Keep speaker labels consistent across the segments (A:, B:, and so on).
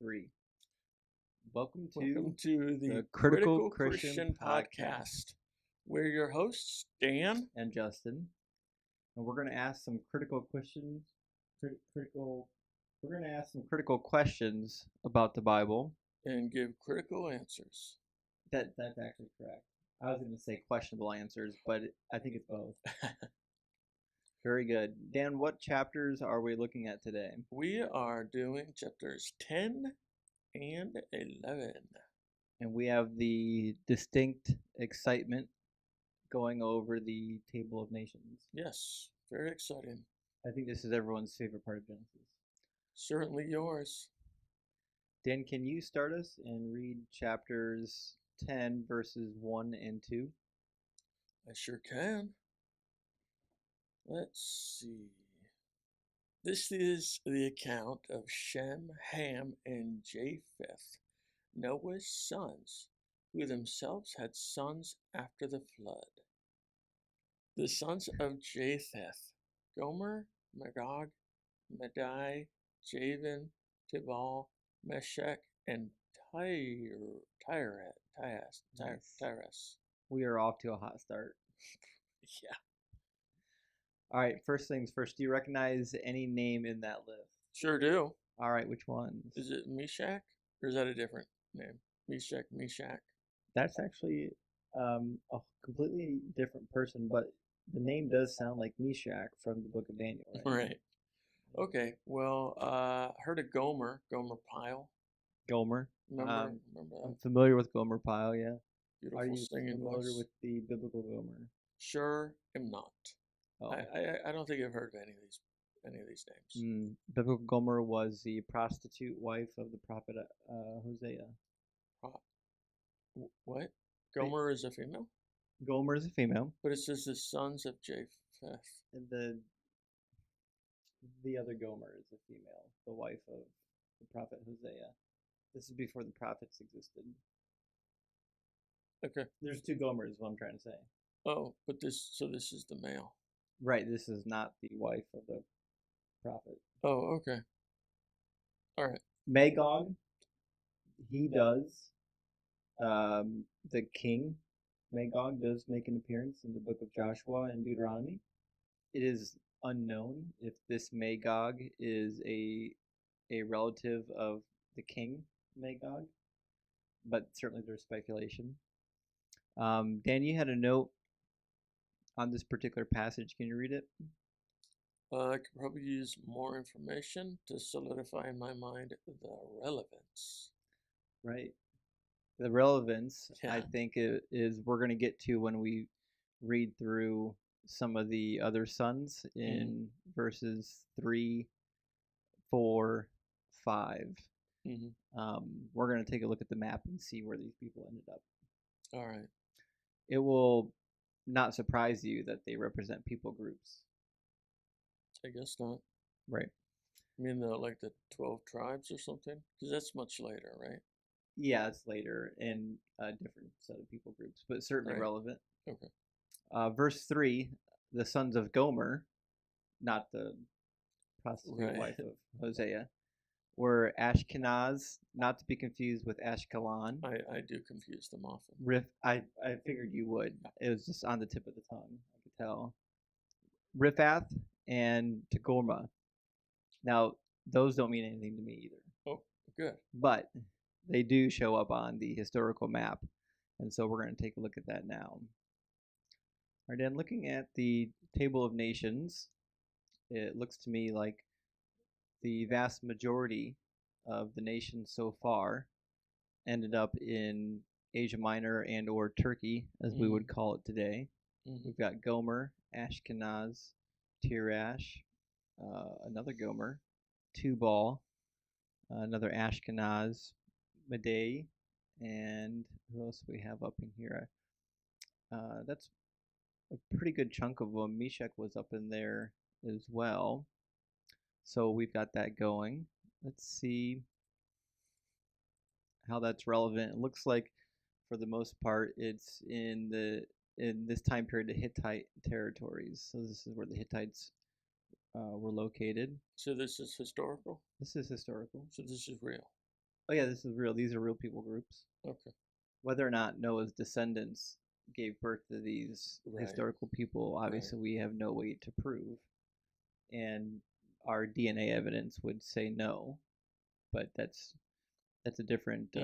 A: 3. Welcome
B: to the Critical Christian Podcast. We're your hosts, Dan
A: and Justin, and we're going to ask some critical questions. We're going to ask some critical questions about the Bible
B: and give critical answers.
A: That's actually correct. I was going to say questionable answers, but I think it's both. Very good. Dan, what chapters are we looking at today?
B: We are doing chapters 10 and 11.
A: And we have the distinct excitement going over the Table of Nations.
B: Yes, very exciting.
A: I think this is everyone's favorite part of Genesis.
B: Certainly yours.
A: Dan, can you start us and read chapters 10, verses 1 and 2?
B: I sure can. Let's see. This is the account of Shem, Ham, and Japheth, Noah's sons, who themselves had sons after the flood. The sons of Japheth: Gomer, Magog, Madai, Javan, Tubal, Meshech, and Tyrus.
A: We are off to a hot start.
B: Yeah.
A: All right, first things first. Do you recognize any name in that list?
B: Sure do.
A: All right, which ones?
B: Is it Meshach, or is that a different name? Meshach.
A: That's actually a completely different person, but the name does sound like Meshach from the book of Daniel, right?
B: Right. Okay, well, heard of Gomer Pyle.
A: Gomer.
B: Remember that?
A: I'm familiar with Gomer Pyle, yeah.
B: Beautiful
A: Are you
B: singing
A: familiar
B: voice.
A: with the biblical Gomer?
B: Sure am not.
A: Oh.
B: I don't think I've heard of any of these names.
A: Biblical Gomer was the prostitute wife of the prophet Hosea.
B: What? Gomer is a female?
A: Gomer is a female.
B: But it says the sons of Japheth.
A: And the other Gomer is a female, the wife of the prophet Hosea. This is before the prophets existed.
B: Okay.
A: There's two Gomers, is what I'm trying to say.
B: Oh, but this is the male.
A: Right, this is not the wife of the prophet.
B: Oh, okay. All right.
A: Magog, he does. The king, Magog, does make an appearance in the book of Joshua and Deuteronomy. It is unknown if this Magog is a relative of the king Magog, but certainly there's speculation. Dan, you had a note on this particular passage. Can you read it?
B: I could probably use more information to solidify in my mind the relevance.
A: Right. The relevance,
B: Yeah.
A: I think, is we're going to get to when we read through some of the other sons in verses 3, 4, 5. We're going to take a look at the map and see where these people ended up.
B: All right.
A: It will not surprise you that they represent people groups.
B: I guess not.
A: Right.
B: I mean, like the 12 tribes or something? Because that's much later, right?
A: Yeah, it's later in a different set of people groups, but certainly relevant.
B: Okay.
A: Verse 3, the sons of Gomer, not the prostitute wife of Hosea, were Ashkenaz, not to be confused with Ashkelon.
B: I do confuse them often.
A: I figured you would. It was just on the tip of the tongue, I could tell. Riphath and Togarmah. Now, those don't mean anything to me either.
B: Oh, good.
A: But they do show up on the historical map, and so we're going to take a look at that now. All right, then, looking at the Table of Nations, it looks to me like the vast majority of the nations so far ended up in Asia Minor and or Turkey, as we would call it today. We've got Gomer, Ashkenaz, Tirash, another Gomer, Tubal, another Ashkenaz, Madai, and who else do we have up in here? That's a pretty good chunk of them. Meshach was up in there as well. So we've got that going. Let's see how that's relevant. It looks like, for the most part, it's in this time period, the Hittite territories. So this is where the Hittites were located.
B: So this is historical?
A: This is historical.
B: So this is real?
A: Oh yeah, this is real. These are real people groups.
B: Okay.
A: Whether or not Noah's descendants gave birth to these
B: Right.
A: historical people, obviously we have no way to prove, and our DNA evidence would say no, but that's a different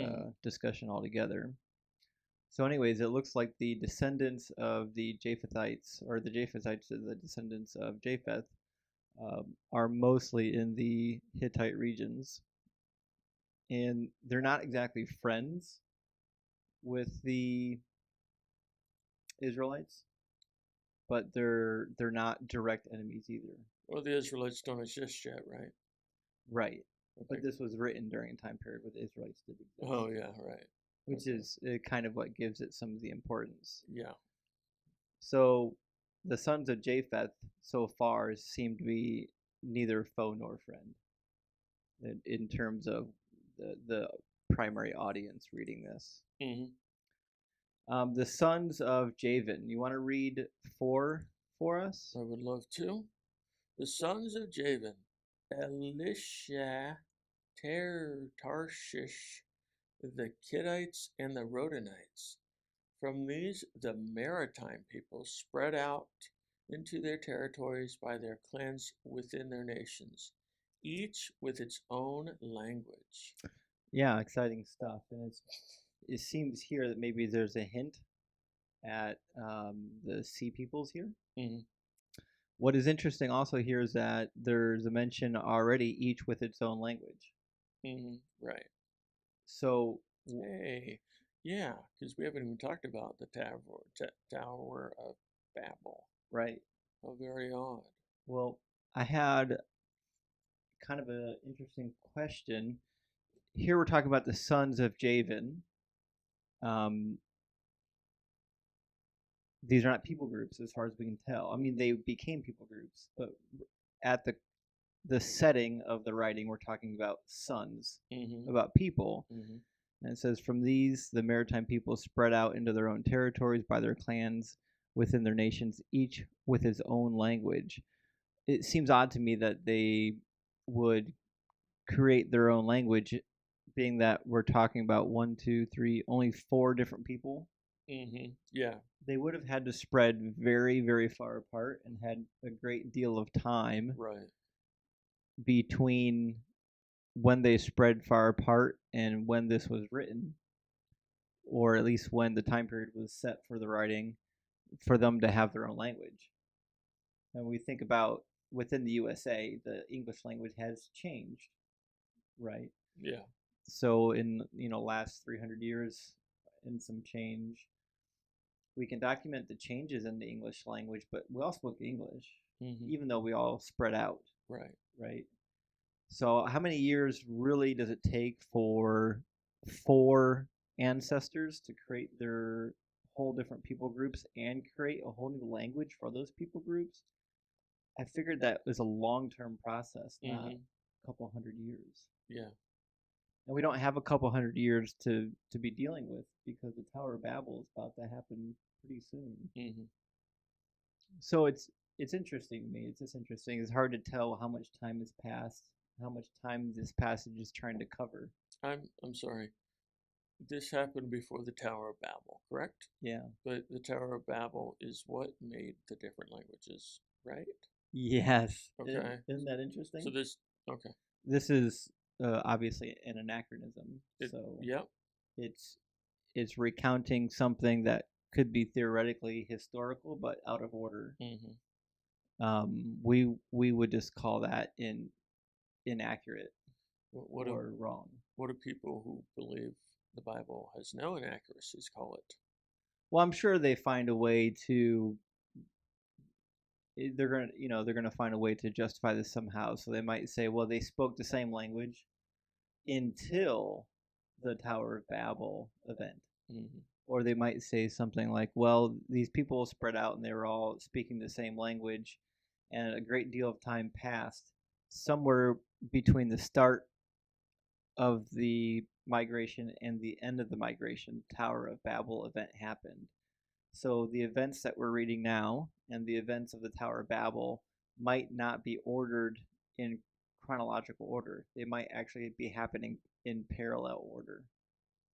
A: discussion altogether. So, anyways, it looks like the descendants of the Japhethites, or the Japhethites are the descendants of Japheth, are mostly in the Hittite regions, and they're not exactly friends with the Israelites, but they're not direct enemies either.
B: Well, the Israelites don't exist yet, right?
A: Right.
B: Okay.
A: But this was written during a time period where the Israelites did exist.
B: Oh yeah, right.
A: Which is kind of what gives it some of the importance.
B: Yeah.
A: So the sons of Japheth so far seem to be neither foe nor friend in terms of the primary audience reading this.
B: Mm-hmm.
A: The sons of Javan. You want to read 4 for us?
B: I would love to. The sons of Javan, Elisha, Tarshish, the Kiddites, and the Rodanites. From these, the maritime people spread out into their territories by their clans within their nations, each with its own language.
A: Yeah, exciting stuff. And it seems here that maybe there's a hint at the sea peoples here.
B: Mm-hmm.
A: What is interesting also here is that there's a mention already, each with its own language.
B: Mm-hmm. Right.
A: So,
B: hey, yeah, because we haven't even talked about the Tower of Babel.
A: Right.
B: How very odd.
A: Well, I had kind of an interesting question. Here we're talking about the sons of Javan. These are not people groups as far as we can tell. I mean, they became people groups, but at the setting of the writing, we're talking about sons, about people. And it says, from these, the maritime people spread out into their own territories by their clans within their nations, each with his own language. It seems odd to me that they would create their own language, being that we're talking about 1, 2, 3, only 4 different people.
B: Yeah.
A: They would have had to spread very, very far apart and had a great deal of time between when they spread far apart and when this was written, or at least when the time period was set for the writing, for them to have their own language. And we think about within the USA, the English language has changed, right?
B: Yeah.
A: So in last 300 years and some change, we can document the changes in the English language, but we all spoke English, even though we all spread out. Right. So how many years really does it take for 4 ancestors to create their whole different people groups and create a whole new language for those people groups? I figured that was a long-term process, not a couple hundred years.
B: Yeah.
A: And we don't have a couple hundred years to be dealing with because the Tower of Babel is about to happen pretty soon. So it's interesting to me. It's just interesting. It's hard to tell how much time has passed, how much time this passage is trying to cover.
B: I'm sorry. This happened before the Tower of Babel, correct?
A: Yeah.
B: But the Tower of Babel is what made the different languages, right?
A: Yes.
B: Okay.
A: Isn't that interesting?
B: So okay.
A: This is obviously an anachronism. It's recounting something that could be theoretically historical, but out of order. We would just call that inaccurate or wrong.
B: What do people who believe the Bible has no inaccuracies call it?
A: Well, I'm sure they find a way to. They're gonna find a way to justify this somehow. So they might say, well, they spoke the same language until the Tower of Babel event. Or they might say something like, well, these people spread out and they were all speaking the same language, and a great deal of time passed. Somewhere between the start of the migration and the end of the migration, the Tower of Babel event happened. So the events that we're reading now and the events of the Tower of Babel might not be ordered in chronological order. They might actually be happening in parallel order,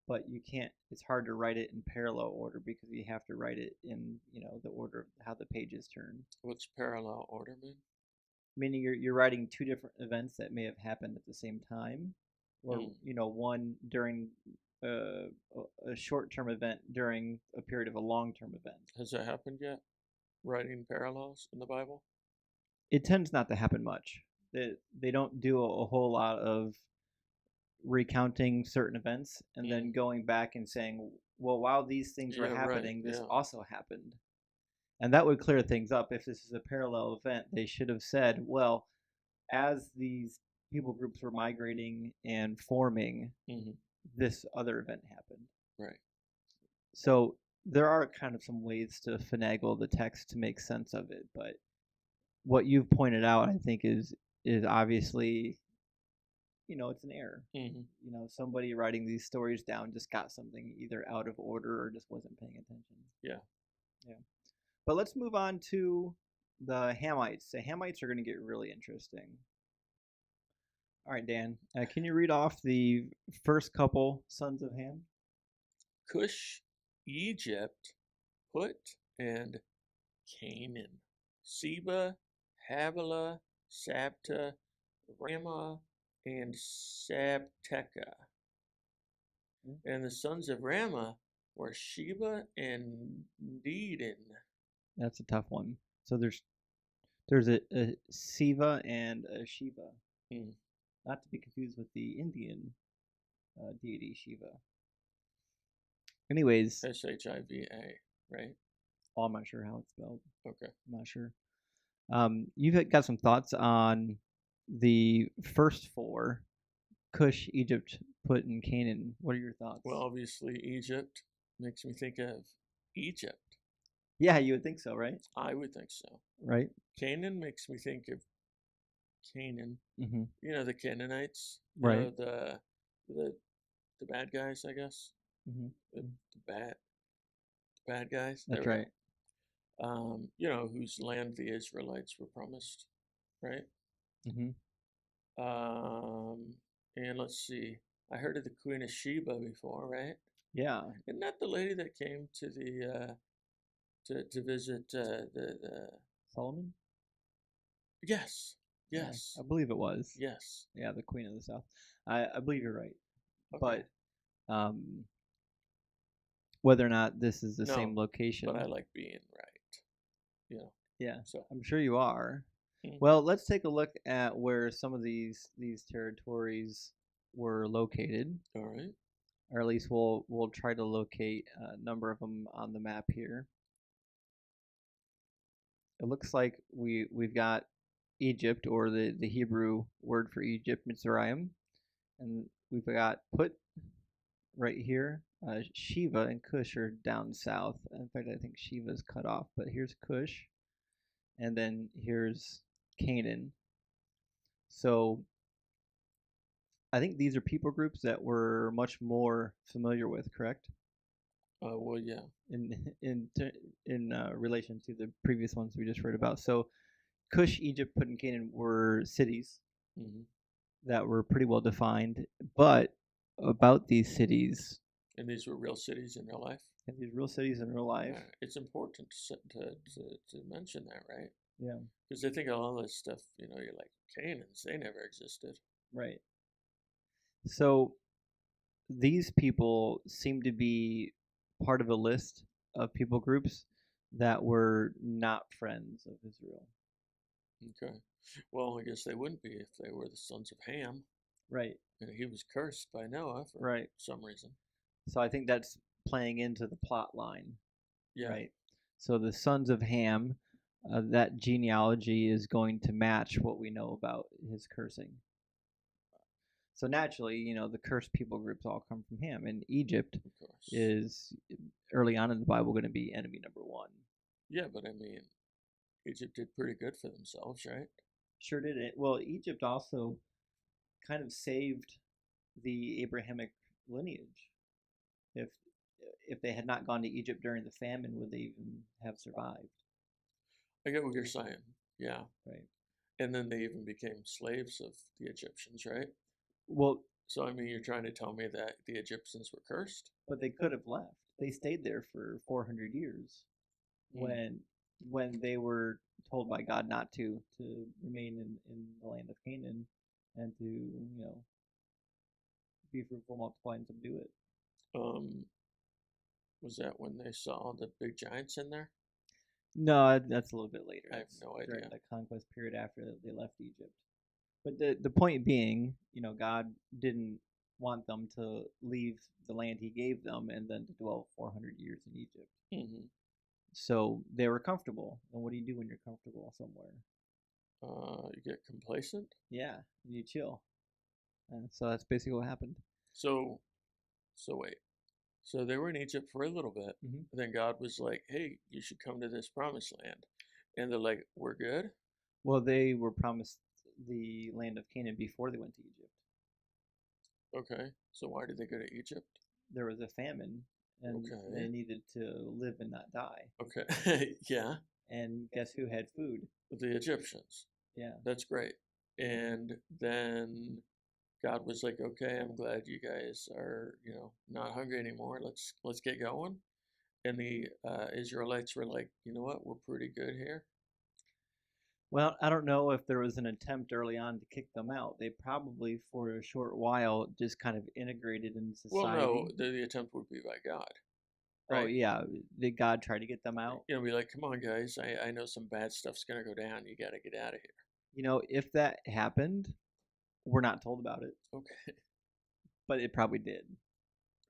A: but you can't. It's hard to write it in parallel order because you have to write it in the order of how the pages turn.
B: What's parallel order mean?
A: Meaning you're writing two different events that may have happened at the same time, or one during a short-term event during a period of a long-term event.
B: Has that happened yet? Writing parallels in the Bible?
A: It tends not to happen much. They don't do a whole lot of recounting certain events and then going back and saying, well, while these things were happening, this also happened. And that would clear things up. If this is a parallel event, they should have said, well, as these people groups were migrating and forming, this other event happened.
B: Right.
A: So there are kind of some ways to finagle the text to make sense of it, but what you've pointed out, I think, is obviously, it's an error. Somebody writing these stories down just got something either out of order or just wasn't paying attention.
B: Yeah.
A: But let's move on to the Hamites. The Hamites are going to get really interesting. All right, Dan, can you read off the first couple sons of Ham?
B: Cush, Egypt, Put, and Canaan. Seba, Havilah, Sabta, Ramah, and Sabteca. And the sons of Ramah were Sheba and Dedan.
A: That's a tough one. So there's a Siva and a Shiva. Not to be confused with the Indian deity Shiva. Anyways.
B: Shiva, right?
A: Oh, I'm not sure how it's spelled.
B: Okay.
A: I'm not sure. You've got some thoughts on the first four, Cush, Egypt, Put, and Canaan. What are your thoughts?
B: Well, obviously, Egypt makes me think of Egypt.
A: Yeah, you would think so, right?
B: I would think so.
A: Right.
B: Canaan makes me think of Canaan. The Canaanites.
A: Right.
B: The bad guys, I guess. The bad guys.
A: That's right.
B: Whose land the Israelites were promised, right? And let's see. I heard of the Queen of Sheba before, right?
A: Yeah.
B: Isn't that the lady that came to the to visit the
A: Solomon?
B: Yes.
A: Yeah, I believe it was.
B: Yes.
A: Yeah, the Queen of the South. I believe you're right. Okay. But whether or not this is the same location.
B: But I like being right.
A: Yeah.
B: So
A: I'm sure you are. Well, let's take a look at where some of these territories were located.
B: All right.
A: Or at least we'll try to locate a number of them on the map here. It looks like we've got Egypt, or the Hebrew word for Egypt, Mitzrayim, and we've got Put right here. Shiva and Cush are down south. In fact, I think Shiva's cut off, but here's Cush, and then here's Canaan. So I think these are people groups that we're much more familiar with, correct?
B: Well, yeah.
A: In relation to the previous ones we just read about. So Cush, Egypt, Put, and Canaan were cities that were pretty well defined, but about these cities.
B: And these were real cities in real life?
A: And these real cities in real life.
B: Yeah, it's important to mention that, right?
A: Yeah.
B: Because I think all this stuff, you're like, Canaans, they never existed.
A: Right. So these people seem to be part of a list of people groups that were not friends of Israel.
B: Okay. Well, I guess they wouldn't be if they were the sons of Ham.
A: Right.
B: And he was cursed by Noah for some reason.
A: So I think that's playing into the plot line.
B: Yeah.
A: Right. So the sons of Ham, that genealogy is going to match what we know about his cursing. So naturally, the cursed people groups all come from Ham. And Egypt is, early on in the Bible, going to be enemy number one.
B: Yeah, but I mean, Egypt did pretty good for themselves, right?
A: Sure did it. Well, Egypt also kind of saved the Abrahamic lineage. If they had not gone to Egypt during the famine, would they even have survived?
B: I get what you're saying. Yeah.
A: Right.
B: And then they even became slaves of the Egyptians, right?
A: Well,
B: So, I mean, you're trying to tell me that the Egyptians were cursed?
A: But they could have left. They stayed there for 400 years
B: Mm.
A: when they were told by God not to remain in the land of Canaan and to, be fruitful, multiply, and subdue it.
B: Um, was that when they saw the big giants in there?
A: No, that's a little bit later.
B: I have
A: That's
B: no
A: during
B: idea.
A: the conquest period after they left Egypt. But the point being, God didn't want them to leave the land He gave them and then to dwell 400 years in Egypt.
B: Hmm.
A: So they were comfortable. And what do you do when you're comfortable somewhere?
B: You get complacent.
A: Yeah, you chill. And so that's basically what happened.
B: So, wait. So they were in Egypt for a little bit.
A: Mm-hmm.
B: Then God was like, "Hey, you should come to this promised land," and they're like, "We're good."
A: Well, they were promised the land of Canaan before they went to Egypt.
B: Okay. So why did they go to Egypt?
A: There was a famine, and
B: Okay.
A: they needed to live and not die.
B: Okay. Yeah.
A: And guess who had food?
B: The Egyptians.
A: Yeah.
B: That's great. And then God was like, "Okay, I'm glad you guys are, not hungry anymore. Let's get going." And the Israelites were like, "You know what? We're pretty good here."
A: Well, I don't know if there was an attempt early on to kick them out. They probably, for a short while, just kind of integrated in
B: Well,
A: society.
B: no, the attempt would be by God,
A: Oh,
B: right?
A: yeah. Did God try to get them out?
B: Be like, "Come on, guys. I know some bad stuff's gonna go down. You got to get out of here."
A: If that happened, we're not told about it,
B: Okay.
A: but it probably did,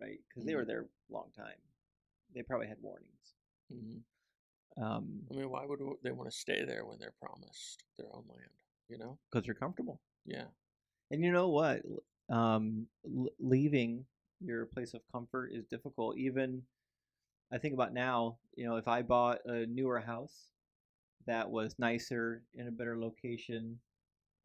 A: right? Because they were
B: Mhm.
A: there a long time. They probably had warnings.
B: Mhm.
A: Um,
B: I mean, why would they want to stay there when they're promised their own land?
A: because they're comfortable.
B: Yeah.
A: And you know what? Leaving your place of comfort is difficult. Even I think about now, if I bought a newer house that was nicer in a better location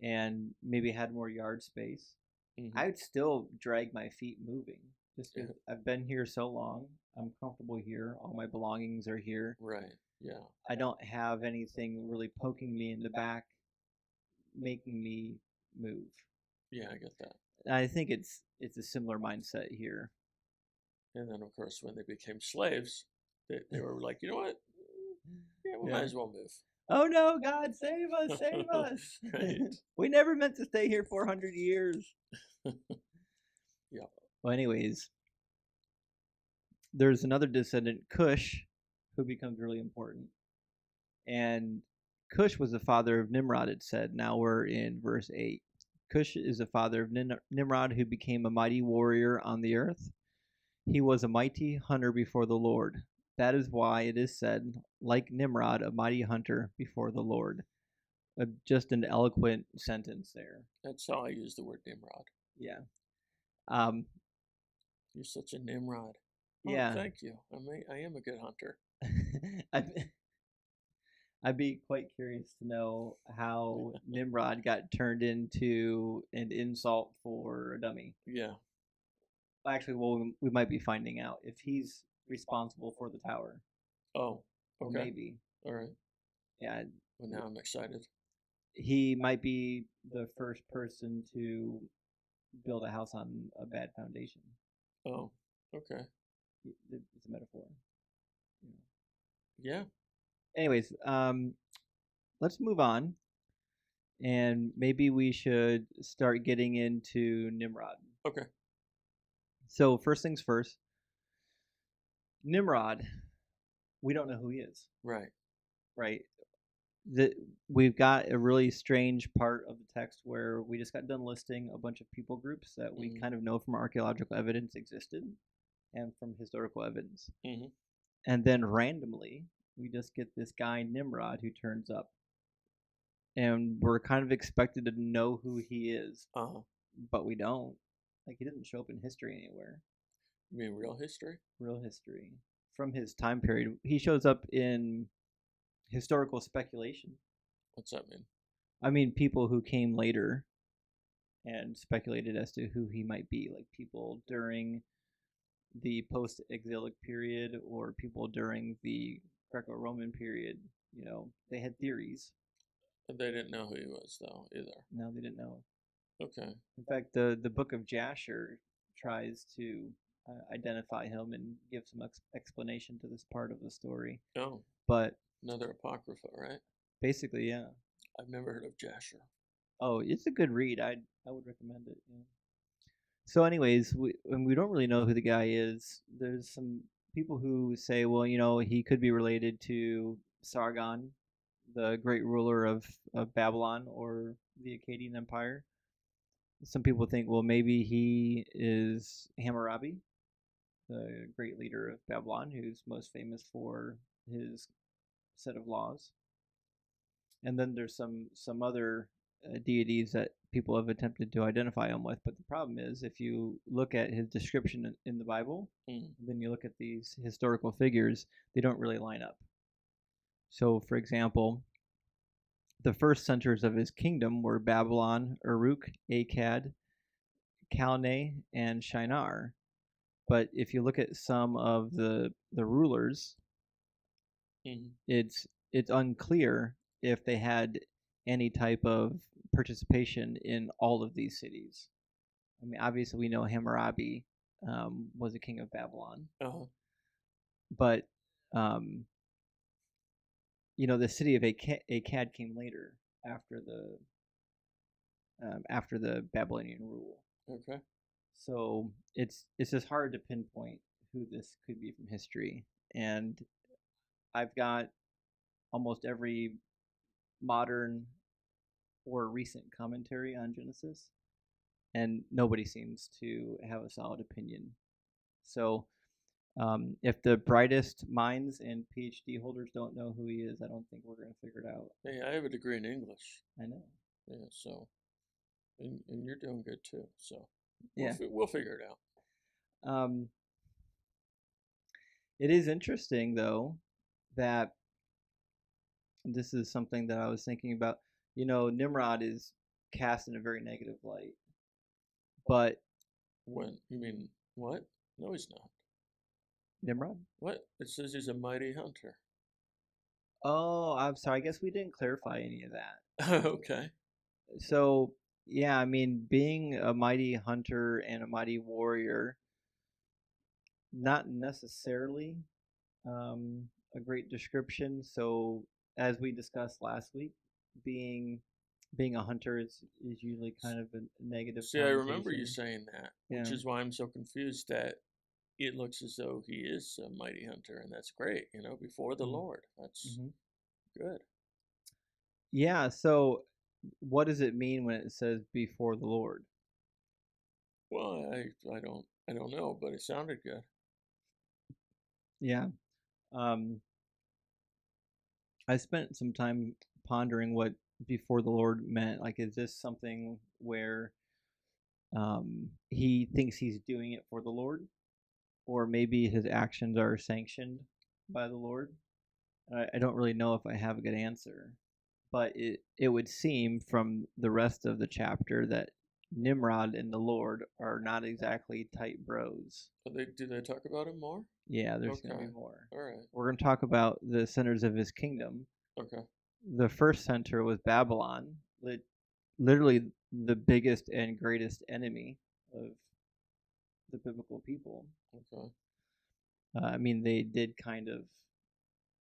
A: and maybe had more yard space,
B: Hmm.
A: I would still drag my feet moving just
B: Yeah.
A: because I've been here so long. I'm comfortable here. All my belongings are here.
B: Right. Yeah.
A: I don't have anything really poking me in the back, making me move.
B: Yeah, I get that.
A: I think it's a similar mindset here.
B: And then, of course, when they became slaves, they were like, "You know what? Yeah, we might
A: Yeah.
B: as well move."
A: Oh no, God, save us, save us.
B: Right.
A: We never meant to stay here 400 years.
B: Yeah.
A: Well, anyways, there's another descendant, Cush, who becomes really important. And Cush was the father of Nimrod, it said. Now we're in verse 8. Cush is the father of Nimrod, who became a mighty warrior on the earth. He was a mighty hunter before the Lord. That is why it is said, like Nimrod, a mighty hunter before the Lord. Just an eloquent sentence there.
B: That's how I use the word Nimrod.
A: Yeah. Um,
B: You're such a Nimrod. Oh,
A: yeah.
B: thank you. I am a good hunter.
A: I'd be quite curious to know how Nimrod got turned into an insult for a dummy.
B: Yeah.
A: Actually, well, we might be finding out if he's responsible for the tower.
B: Oh,
A: Or
B: okay.
A: maybe.
B: All right.
A: Yeah.
B: Well, now I'm excited.
A: He might be the first person to build a house on a bad foundation.
B: Oh, okay.
A: It's a metaphor.
B: Yeah.
A: Anyways, let's move on. And maybe we should start getting into Nimrod.
B: Okay.
A: So, first things first, Nimrod, we don't know who he is.
B: Right.
A: Right? We've got a really strange part of the text where we just got done listing a bunch of people groups that we kind of know from archaeological evidence existed and from historical evidence.
B: Mm-hmm.
A: And then randomly, we just get this guy, Nimrod, who turns up. And we're kind of expected to know who he is, but we don't. Like, he doesn't show up in history anywhere.
B: You mean real history?
A: Real history. From his time period. He shows up in historical speculation.
B: What's that mean?
A: I mean, people who came later and speculated as to who he might be, like people during the post-exilic period or people during the Greco-Roman period. They had theories.
B: They didn't know who he was, though, either.
A: No, they didn't know.
B: Okay.
A: In fact, the book of Jasher tries to identify him and give some explanation to this part of the story.
B: Oh,
A: But
B: another apocrypha, right?
A: basically, yeah.
B: I've never heard of Jasher.
A: Oh, it's a good read. I would recommend it. Yeah. So, anyways, and we don't really know who the guy is. There's some people who say, well, he could be related to Sargon, the great ruler of Babylon or the Akkadian Empire. Some people think, well, maybe he is Hammurabi, the great leader of Babylon, who's most famous for his set of laws. And then there's some other deities that people have attempted to identify him with. But the problem is, if you look at his description in the Bible, then you look at these historical figures, they don't really line up. So, for example, the first centers of his kingdom were Babylon, Uruk, Akkad, Calneh, and Shinar. But if you look at some of the rulers, it's unclear if they had any type of participation in all of these cities. I mean, obviously we know Hammurabi was a king of Babylon, but the city of Akkad came later after the Babylonian rule.
B: Okay.
A: So it's just hard to pinpoint who this could be from history, and I've got almost every modern or recent commentary on Genesis, and nobody seems to have a solid opinion. So if the brightest minds and PhD holders don't know who he is, I don't think we're going to figure it out.
B: Hey, I have a degree in English.
A: I know.
B: Yeah, so, and you're doing good too. So,
A: yeah,
B: we'll figure it out.
A: It is interesting, though, that this is something that I was thinking about. Nimrod is cast in a very negative light. But
B: when you mean what? No, he's not.
A: Nimrod?
B: What? It says he's a mighty hunter.
A: Oh, I'm sorry. I guess we didn't clarify any of that.
B: Okay.
A: So, yeah, I mean, being a mighty hunter and a mighty warrior, not necessarily a great description. So, as we discussed last week, being a hunter is usually kind of a negative.
B: See, I remember you saying that, which is why I'm so confused that it looks as though he is a mighty hunter, and that's great, before the Lord. That's good.
A: Yeah, so what does it mean when it says before the Lord?
B: Well, I don't know, but it sounded good.
A: Yeah. I spent some time pondering what before the Lord meant. Like, is this something where he thinks he's doing it for the Lord? Or maybe his actions are sanctioned by the Lord? I don't really know if I have a good answer. But it would seem from the rest of the chapter that Nimrod and the Lord are not exactly tight bros.
B: Do they talk about him more?
A: Yeah, there's going to be more.
B: All right.
A: We're going to talk about the centers of his kingdom.
B: Okay.
A: The first center was Babylon, literally the biggest and greatest enemy of the biblical people.
B: Okay.
A: I mean, they did kind of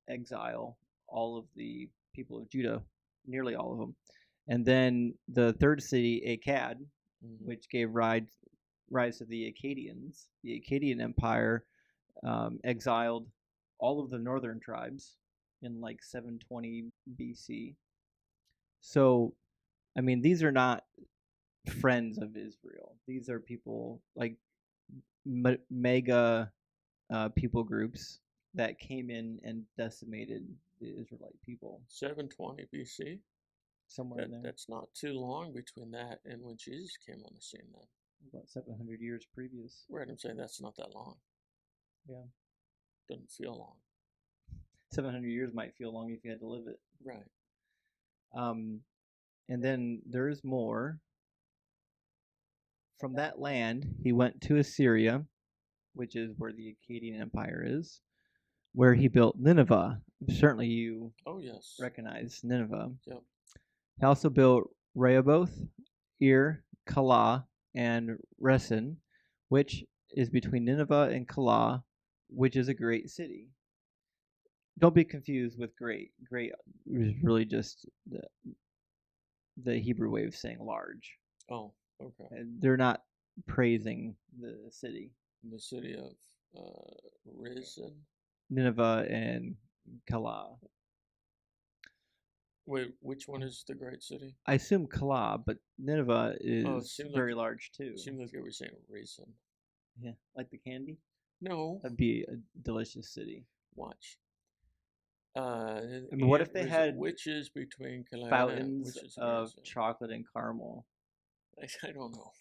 A: exile all of the people of Judah, nearly all of them. And then the third city, Akkad, which gave rise to the Akkadians. The Akkadian Empire exiled all of the northern tribes in like 720 BC. So, I mean, these are not friends of Israel. These are people like mega people groups that came in and decimated the Israelite people.
B: 720 BC?
A: Somewhere in there.
B: That's not too long between that and when Jesus came on the scene then.
A: About 700 years previous.
B: Right, I'm saying that's not that long.
A: Yeah.
B: Doesn't feel long.
A: 700 years might feel long if you had to live it.
B: Right.
A: And then there's more. From that land, he went to Assyria, which is where the Akkadian Empire is, where he built Nineveh. Certainly you recognize Nineveh.
B: Yep.
A: He also built Rehoboth, Ir, Calah, and Resen, which is between Nineveh and Calah, which is a great city. Don't be confused with great. Great is really just the Hebrew way of saying large.
B: Oh, okay.
A: And they're not praising the city.
B: The city of Risen.
A: Nineveh and Calah.
B: Wait, which one is the great city?
A: I assume Calah, but Nineveh
B: Oh, it
A: is
B: seemed
A: very
B: like
A: large too.
B: it seemed like they were saying Risen.
A: Yeah, like the candy.
B: No,
A: That'd be a delicious city.
B: watch.
A: I mean, what if they had
B: witches between Kalana,
A: fountains of chocolate and caramel?
B: I don't know.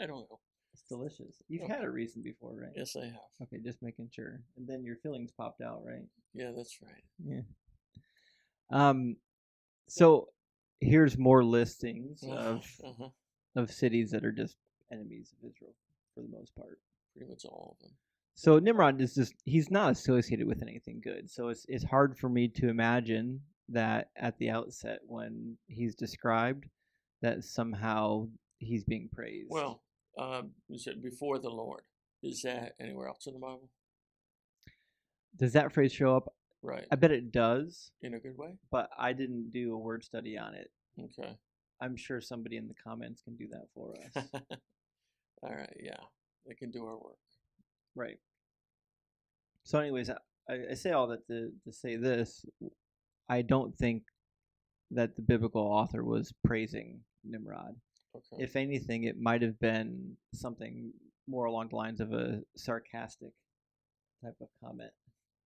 B: I don't know.
A: It's delicious. You've had a Riesling before, right?
B: Yes, I have.
A: Okay, just making sure. And then your fillings popped out, right?
B: Yeah, that's right.
A: Yeah. So here's more listings of cities that are just enemies of Israel for the most part.
B: Pretty much all of them.
A: So Nimrod is just—he's not associated with anything good. So it's hard for me to imagine that at the outset when he's described that somehow he's being praised.
B: Well, you said before the Lord. Is that anywhere else in the Bible?
A: Does that phrase show up?
B: Right.
A: I bet it does.
B: In a good way?
A: But I didn't do a word study on it.
B: Okay.
A: I'm sure somebody in the comments can do that for us.
B: All right, yeah. They can do our work.
A: Right. So anyways, I say all that to say this. I don't think that the biblical author was praising Nimrod.
B: Okay.
A: If anything, it might have been something more along the lines of a sarcastic type of comment.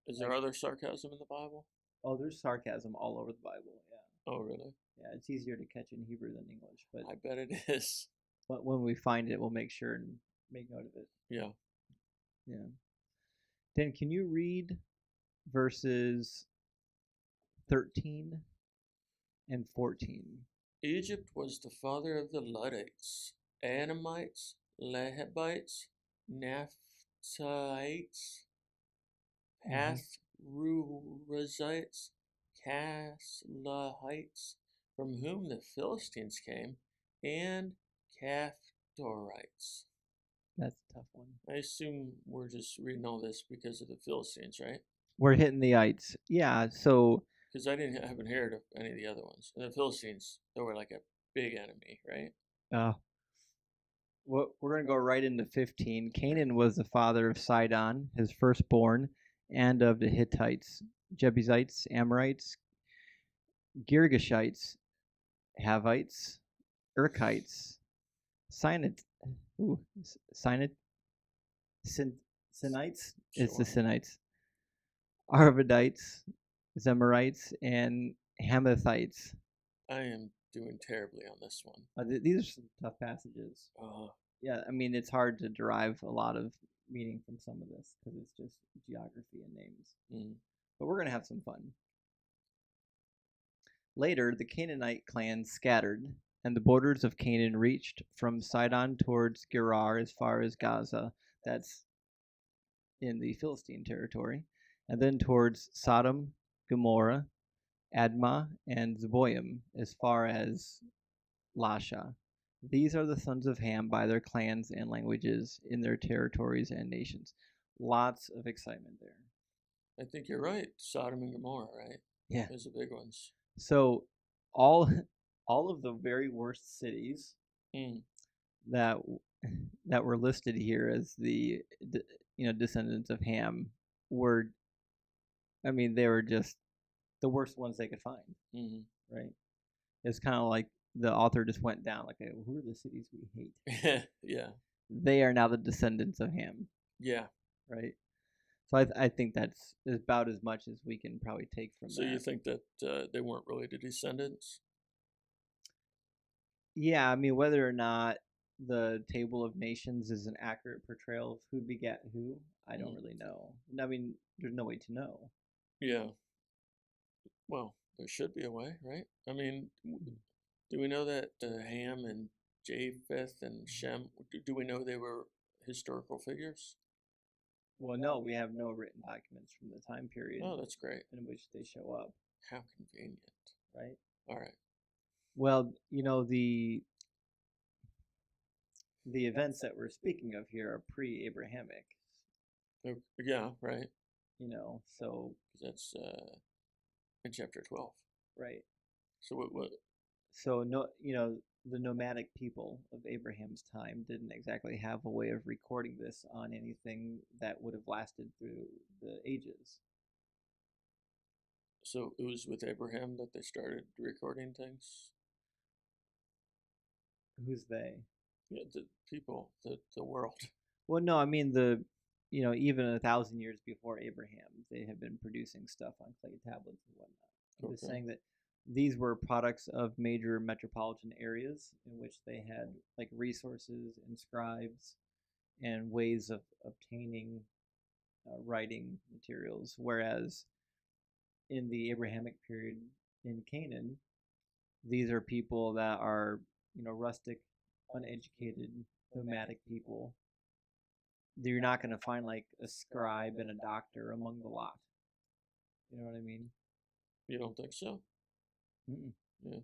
B: Is there other sarcasm in the Bible?
A: Oh, there's sarcasm all over the Bible, yeah.
B: Oh, really?
A: Yeah, it's easier to catch in Hebrew than English, but
B: I bet it is.
A: But when we find it, we'll make sure and make note of it.
B: Yeah.
A: Yeah. Dan, can you read verses 13 and 14?
B: Egypt was the father of the Luddites, Anamites, Lehabites, Naphthalites, Pathruzites, Caslahites, from whom the Philistines came, and Caphtorites.
A: That's a tough one.
B: I assume we're just reading all this because of the Philistines, right?
A: We're hitting the ites. Yeah, so...
B: Because I haven't heard of any of the other ones. And the Philistines, they were like a big enemy, right?
A: Well, we're going to go right into 15. Canaan was the father of Sidon, his firstborn, and of the Hittites, Jebusites, Amorites, Girgashites, Havites, Urkites, Sinites. Sinites? It's the Sinites. Arvadites, Zemarites, and Hamathites.
B: I am doing terribly on this one.
A: These are some tough passages. Yeah, I mean, it's hard to derive a lot of meaning from some of this because it's just geography and names. But we're going to have some fun. Later, the Canaanite clans scattered, and the borders of Canaan reached from Sidon towards Gerar as far as Gaza. That's in the Philistine territory. And then towards Sodom, Gomorrah, Admah, and Zeboim as far as Lasha. These are the sons of Ham by their clans and languages in their territories and nations. Lots of excitement there.
B: I think you're right. Sodom and Gomorrah, right?
A: Yeah.
B: Those are big ones.
A: So all of the very worst cities that were listed here as the descendants of Ham were, I mean, they were just the worst ones they could find. Right? It's kind of like the author just went down like, who are the cities we hate?
B: Yeah.
A: They are now the descendants of Ham.
B: Yeah.
A: Right? So I think that's about as much as we can probably take from that.
B: So you think that they weren't really the descendants?
A: Yeah, I mean, whether or not the Table of Nations is an accurate portrayal of who begat who, I don't really know. I mean, there's no way to know.
B: Yeah. Well, there should be a way, right? I mean, do we know that Ham and Japheth and Shem, do we know they were historical figures?
A: Well, no, we have no written documents from the time period.
B: Oh, that's great.
A: In which they show up.
B: How convenient.
A: Right?
B: All right.
A: Well, the events that we're speaking of here are pre-Abrahamic.
B: Yeah, right.
A: So
B: that's in chapter 12.
A: Right.
B: So what?
A: So the nomadic people of Abraham's time didn't exactly have a way of recording this on anything that would have lasted through the ages.
B: So it was with Abraham that they started recording things?
A: Who's they?
B: Yeah, the people, the world.
A: Well, no, I mean even 1,000 years before Abraham, they had been producing stuff on clay tablets and whatnot. I'm just saying that these were products of major metropolitan areas in which they had like resources and scribes and ways of obtaining writing materials, whereas in the Abrahamic period in Canaan, these are people that are rustic, uneducated, nomadic people. You're not going to find like a scribe and a doctor among the lot. You know what I mean?
B: You don't think so?
A: Mm-mm.
B: Yeah.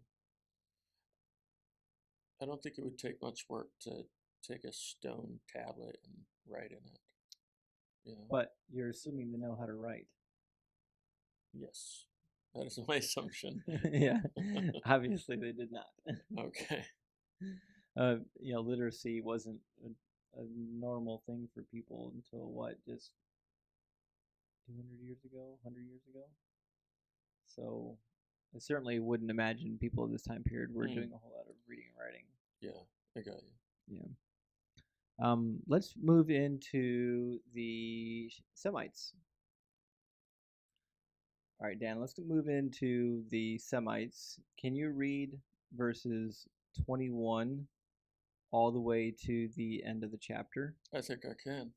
B: I don't think it would take much work to take a stone tablet and write in it.
A: But you're assuming they know how to write.
B: Yes, that is my assumption.
A: Yeah, obviously they did not.
B: Okay.
A: Literacy wasn't a normal thing for people until just 200 years ago, 100 years ago. So I certainly wouldn't imagine people of this time period were doing a whole lot of reading and writing.
B: Yeah, I got you.
A: Yeah. Let's move into the Semites. All right, Dan, let's move into the Semites. Can you read verses 21 all the way to the end of the chapter?
B: I think I can.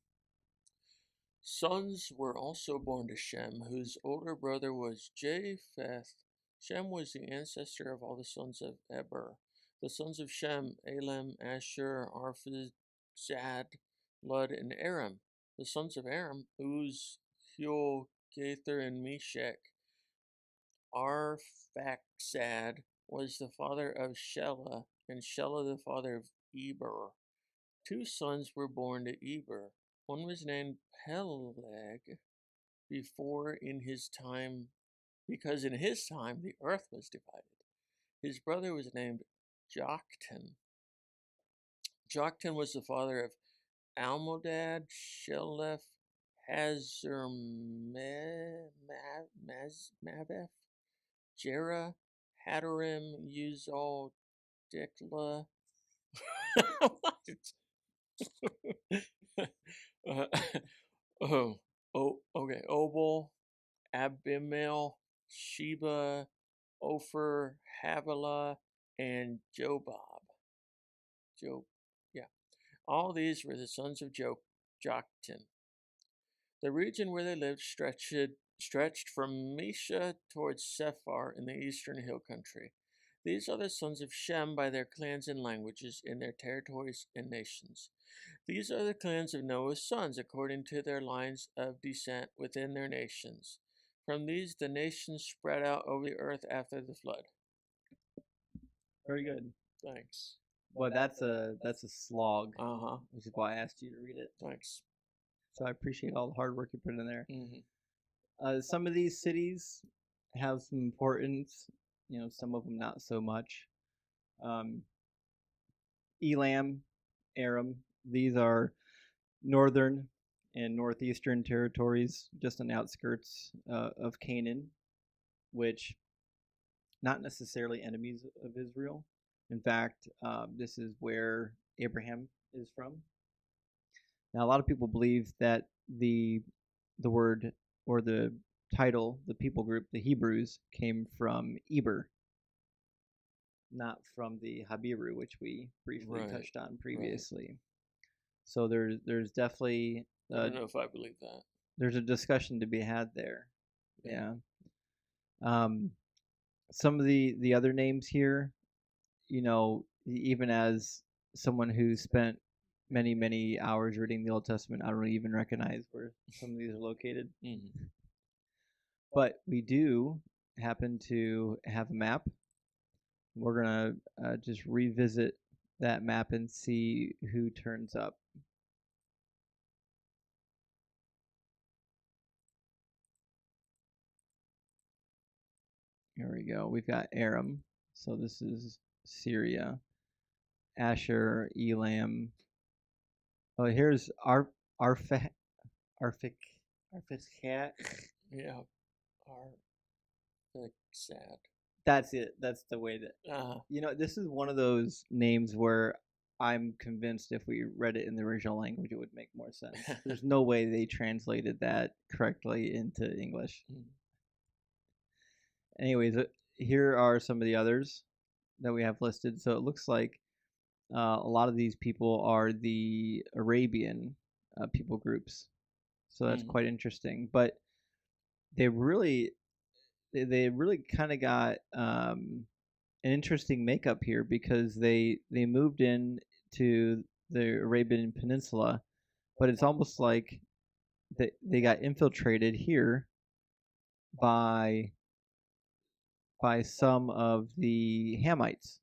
B: Sons were also born to Shem, whose older brother was Japheth. Shem was the ancestor of all the sons of Eber. The sons of Shem, Elam, Ashur, Arphaxad, Lud, and Aram. The sons of Aram, Uz, Hul, Gaither, and Meshech. Arphaxad was the father of Shelah, and Shelah the father of Eber. 2 sons were born to Eber. One was named Peleg because in his time the earth was divided. His brother was named Joktan. Joktan was the father of Almodad, Shelef, Hazarmaveth, Jerah, Hadarim, Uzal, Dikla. Okay. Obal, Abimael, Sheba, Ophir, Havilah, and Jobab. All these were the sons of Joktan. The region where they lived stretched from Mesha towards Sephar in the eastern hill country. These are the sons of Shem by their clans and languages in their territories and nations. These are the clans of Noah's sons according to their lines of descent within their nations. From these the nations spread out over the earth after the flood.
A: Very good.
B: Thanks.
A: Well, that's a slog. Which is why I asked you to read it.
B: Thanks.
A: So I appreciate all the hard work you put in there.
B: Mm-hmm.
A: Some of these cities have some importance. Some of them not so much. Elam, Aram. These are northern and northeastern territories, just on the outskirts of Canaan, which not necessarily enemies of Israel. In fact, this is where Abraham is from. Now, a lot of people believe that the word or the title, the people group, the Hebrews, came from Eber, not from the Habiru, which we briefly touched on previously. Right. So there's definitely
B: I don't know if I believe that.
A: There's a discussion to be had there. Yeah. Some of the other names here, even as someone who spent many hours reading the Old Testament, I don't even recognize where some of these are located.
B: Mm-hmm.
A: But we do happen to have a map. We're gonna just revisit that map and see who turns up. Here we go. We've got Aram. So this is Syria. Asher, Elam. Oh, here's Arphaxad.
B: Yeah, are sad.
A: That's it. That's the way that. This is one of those names where I'm convinced if we read it in the original language, it would make more sense. There's no way they translated that correctly into English. Anyways, here are some of the others that we have listed. So it looks like a lot of these people are the Arabian people groups. So that's quite interesting. But they really kind of got an interesting makeup here because they moved in to the Arabian Peninsula, but it's almost like they got infiltrated here by some of the Hamites.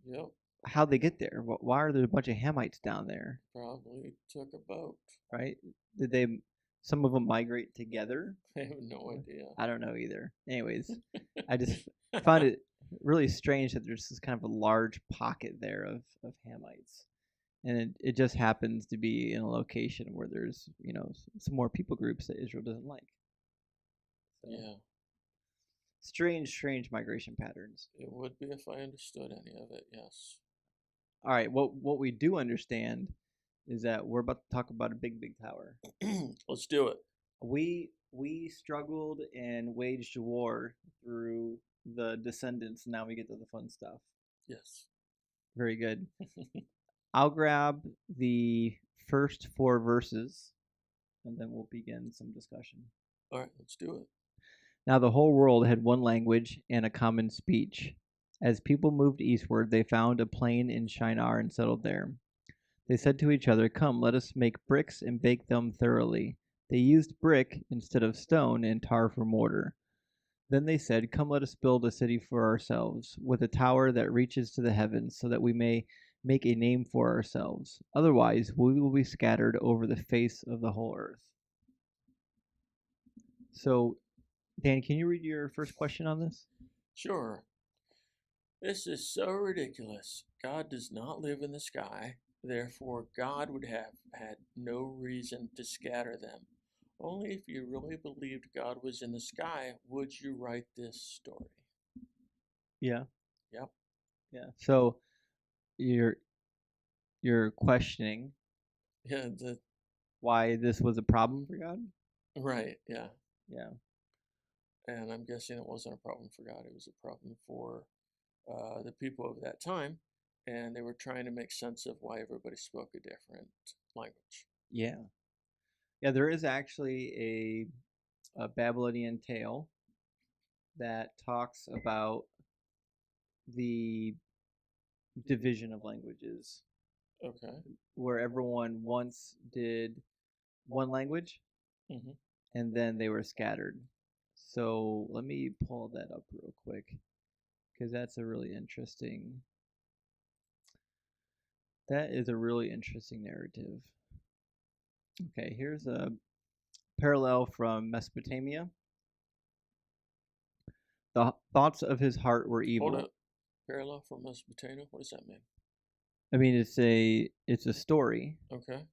B: Yep.
A: How'd they get there? Why are there a bunch of Hamites down there?
B: Probably took a boat.
A: Right? Did they? Some of them migrate together?
B: I have no idea.
A: I don't know either. Anyways, I just found it really strange that there's this kind of a large pocket there of Hamites. And it just happens to be in a location where there's, some more people groups that Israel doesn't like.
B: So, yeah.
A: Strange migration patterns.
B: It would be if I understood any of it, yes.
A: All right, what we do understand is that we're about to talk about a big tower.
B: Let's do it.
A: We struggled and waged war through the Descendants. Now we get to the fun stuff.
B: Yes.
A: Very good. I'll grab the first 4 verses, and then we'll begin some discussion.
B: All right, let's do it.
A: Now the whole world had one language and a common speech. As people moved eastward, they found a plain in Shinar and settled there. They said to each other, "Come, let us make bricks and bake them thoroughly." They used brick instead of stone and tar for mortar. Then they said, "Come, let us build a city for ourselves, with a tower that reaches to the heavens, so that we may make a name for ourselves. Otherwise, we will be scattered over the face of the whole earth." So, Dan, can you read your first question on this?
B: Sure. This is so ridiculous. God does not live in the sky. Therefore, God would have had no reason to scatter them. Only if you really believed God was in the sky would you write this story.
A: Yeah.
B: Yep.
A: Yeah. So you're questioning why this was a problem for God?
B: Right, yeah.
A: Yeah.
B: And I'm guessing it wasn't a problem for God. It was a problem for the people of that time. And they were trying to make sense of why everybody spoke a different language.
A: Yeah. Yeah, there is actually a Babylonian tale that talks about the division of languages.
B: Okay.
A: Where everyone once did one language, and then they were scattered. So let me pull that up real quick, because that's a really interesting. That is a really interesting narrative. Okay, here's a parallel from Mesopotamia. The thoughts of his heart were evil.
B: Hold up. Parallel from Mesopotamia? What does that mean?
A: I mean, it's a story.
B: Okay.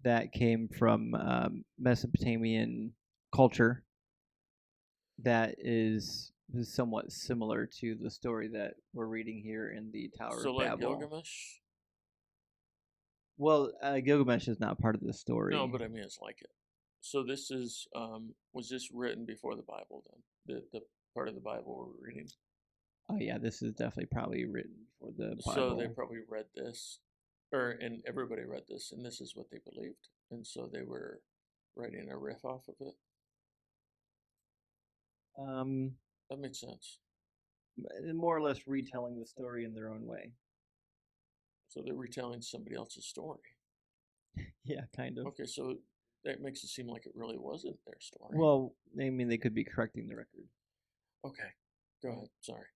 A: That came from Mesopotamian culture. That is somewhat similar to the story that we're reading here in the Tower of Babel. So like
B: Gilgamesh?
A: Well, Gilgamesh is not part of the story.
B: No, but I mean, it's like it. So this is, was this written before the Bible then? The part of the Bible we're reading?
A: Oh yeah, this is definitely probably written before the Bible.
B: So they probably read this, and everybody read this, and this is what they believed. And so they were writing a riff off of it. That makes sense.
A: More or less retelling the story in their own way.
B: So they're retelling somebody else's story.
A: Yeah, kind of.
B: Okay, so that makes it seem like it really wasn't their story.
A: Well, I mean, they could be correcting the record.
B: Okay, go ahead. Sorry.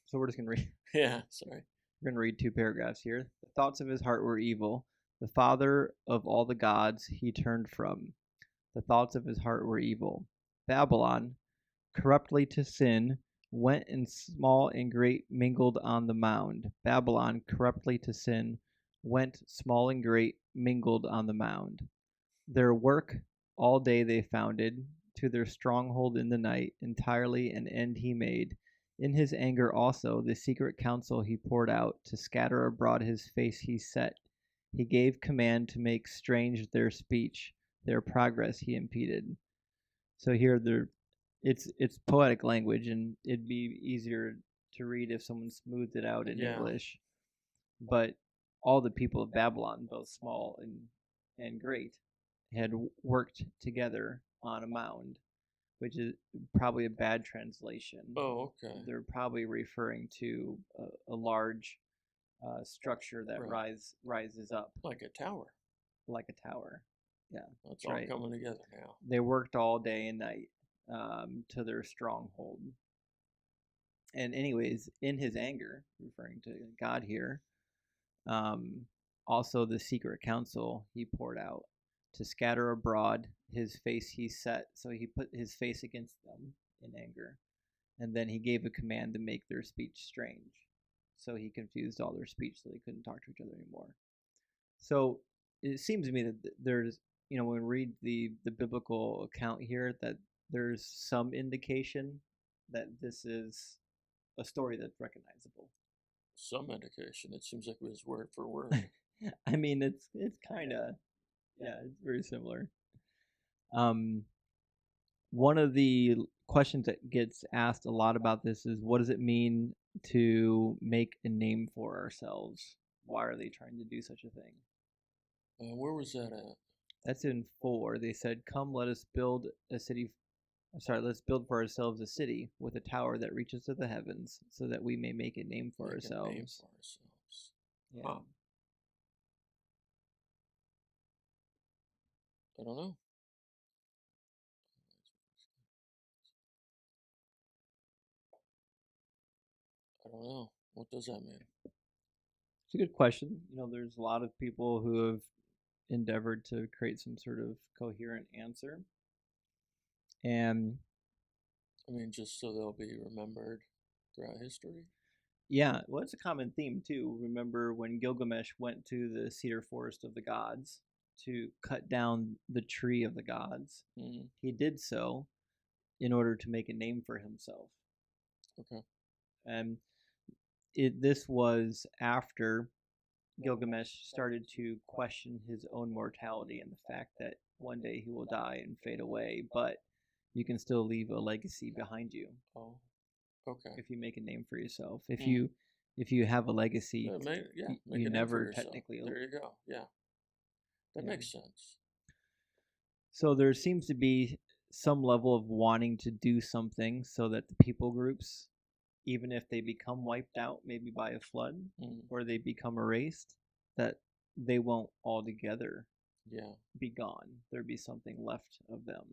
A: So we're just going to read.
B: Yeah, sorry.
A: We're going to read 2 paragraphs here. The thoughts of his heart were evil. The father of all the gods he turned from. The thoughts of his heart were evil. Babylon, corruptly to sin, went and small and great mingled on the mound. Babylon, corruptly to sin, went small and great mingled on the mound. Their work all day they founded, to their stronghold in the night, entirely an end he made. In his anger also the secret counsel he poured out, to scatter abroad his face he set. He gave command to make strange their speech, their progress he impeded. So here it's poetic language, and it'd be easier to read if someone smoothed it out in English. But all the people of Babylon, both small and great, had worked together on a mound, which is probably a bad translation.
B: Oh, okay.
A: They're probably referring to a large structure that rises up.
B: Like a tower.
A: Like a tower. Yeah.
B: That's all
A: right.
B: coming together now.
A: They worked all day and night to their stronghold. And anyways, in his anger, referring to God here, also the secret counsel he poured out, to scatter abroad his face he set. So he put his face against them in anger. And then he gave a command to make their speech strange. So he confused all their speech so they couldn't talk to each other anymore. So it seems to me that there's, when we read the biblical account here, that there's some indication that this is a story that's recognizable.
B: Some indication. It seems like it was word for word.
A: I mean, it's kind of, it's very similar. One of the questions that gets asked a lot about this is, what does it mean to make a name for ourselves? Why are they trying to do such a thing?
B: Where was that at?
A: That's in 4. They said, "Come, let us build a city. Let's build for ourselves a city with a tower that reaches to the heavens, so that we may make a name for ourselves."
B: A name for ourselves.
A: Yeah.
B: Huh. I don't know. I don't know. What does that mean?
A: It's a good question. There's a lot of people who have endeavored to create some sort of coherent answer. And
B: I mean, just so they'll be remembered throughout history?
A: Yeah, well, it's a common theme too. Remember when Gilgamesh went to the cedar forest of the gods to cut down the tree of the gods?
B: Mm-hmm.
A: He did so in order to make a name for himself.
B: Okay.
A: And this was after Gilgamesh started to question his own mortality and the fact that one day he will die and fade away, but you can still leave a legacy behind you.
B: Oh, okay.
A: If you make a name for yourself, if you have a legacy, you never technically.
B: There you go. Yeah, that makes sense.
A: So there seems to be some level of wanting to do something so that the people groups, even if they become wiped out, maybe by a flood, or they become erased, that they won't altogether be gone. There'd be something left of them.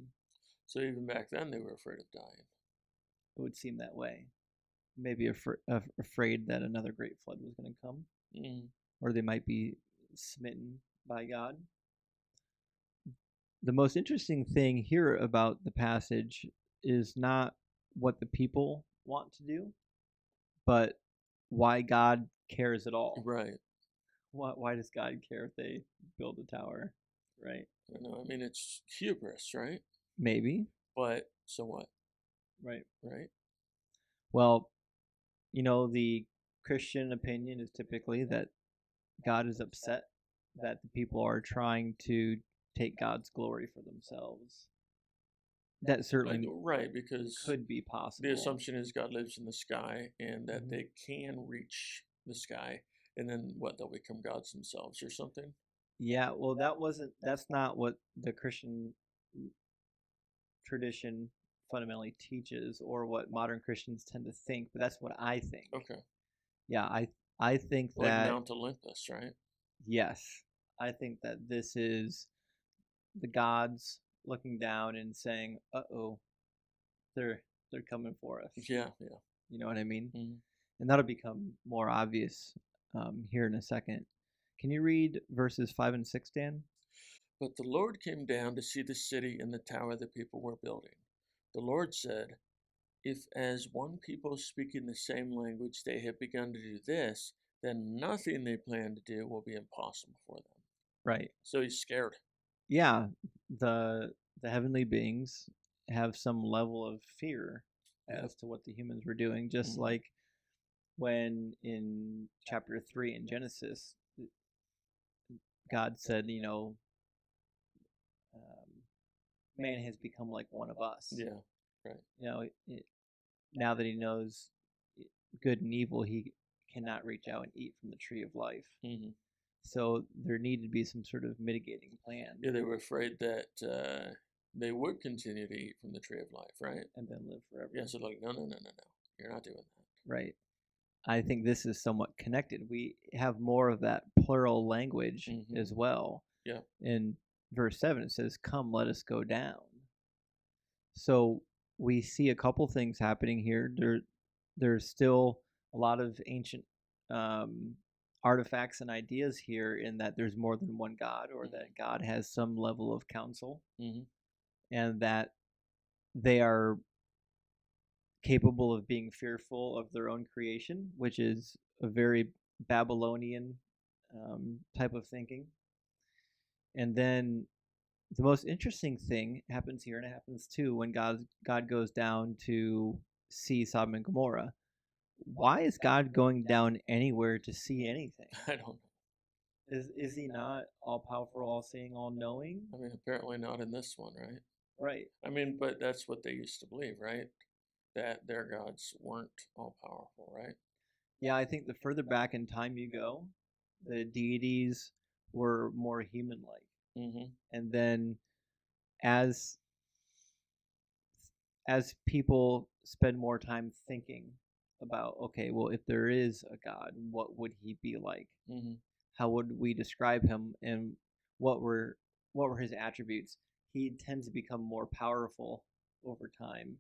B: So even back then they were afraid of dying.
A: It would seem that way. Maybe afraid that another great flood was going to come, or they might be smitten by God. The most interesting thing here about the passage is not what the people want to do, but why God cares at all.
B: Right.
A: Why does God care if they build a tower? Right.
B: I know. I mean, it's hubris, right?
A: Maybe.
B: But so what?
A: Right.
B: Right.
A: Well, the Christian opinion is typically that God is upset that the people are trying to take God's glory for themselves. That certainly
B: because
A: could be possible.
B: The assumption is God lives in the sky and that they can reach the sky, and then they'll become gods themselves or something.
A: Yeah, well, that's not what the Christian tradition fundamentally teaches, or what modern Christians tend to think, but that's what I think.
B: Okay.
A: Yeah, I think
B: like
A: that
B: Mount Olympus, right?
A: Yes, I think that this is the gods looking down and saying, "Uh-oh, they're coming for us."
B: Yeah.
A: You know what I mean?
B: Mm-hmm.
A: And that'll become more obvious here in a second. Can you read verses 5 and 6, Dan?
B: But the Lord came down to see the city and the tower the people were building. The Lord said, if as one people speaking the same language they have begun to do this, then nothing they plan to do will be impossible for them.
A: Right.
B: So he's scared.
A: Yeah, the heavenly beings have some level of fear as to what the humans were doing, just like when in chapter 3 in Genesis, God said, man has become like one of us.
B: Yeah, right.
A: Now that he knows good and evil, he cannot reach out and eat from the tree of life.
B: Mm-hmm.
A: So there needed to be some sort of mitigating plan.
B: Yeah, they were afraid that they would continue to eat from the tree of life, right?
A: And then live forever.
B: Yeah, so like, no, you're not doing that.
A: Right. I think this is somewhat connected. We have more of that plural language as well.
B: Yeah.
A: In verse 7, it says, come, let us go down. So we see a couple things happening here. There's still a lot of ancient artifacts and ideas here in that there's more than one God, or that God has some level of counsel, and that they are capable of being fearful of their own creation, which is a very Babylonian type of thinking. And then the most interesting thing happens here, and it happens too when God goes down to see Sodom and Gomorrah. Why is God going down anywhere to see anything?
B: I don't know.
A: Is he not all powerful, all seeing, all knowing?
B: I mean, apparently not in this one, right?
A: Right.
B: I mean, but that's what they used to believe, right? That their gods weren't all powerful, right?
A: Yeah, I think the further back in time you go, the deities were more human-like. And then as people spend more time thinking about, okay, well, if there is a God, what would he be like? How would we describe him, and what were his attributes? He tends to become more powerful over time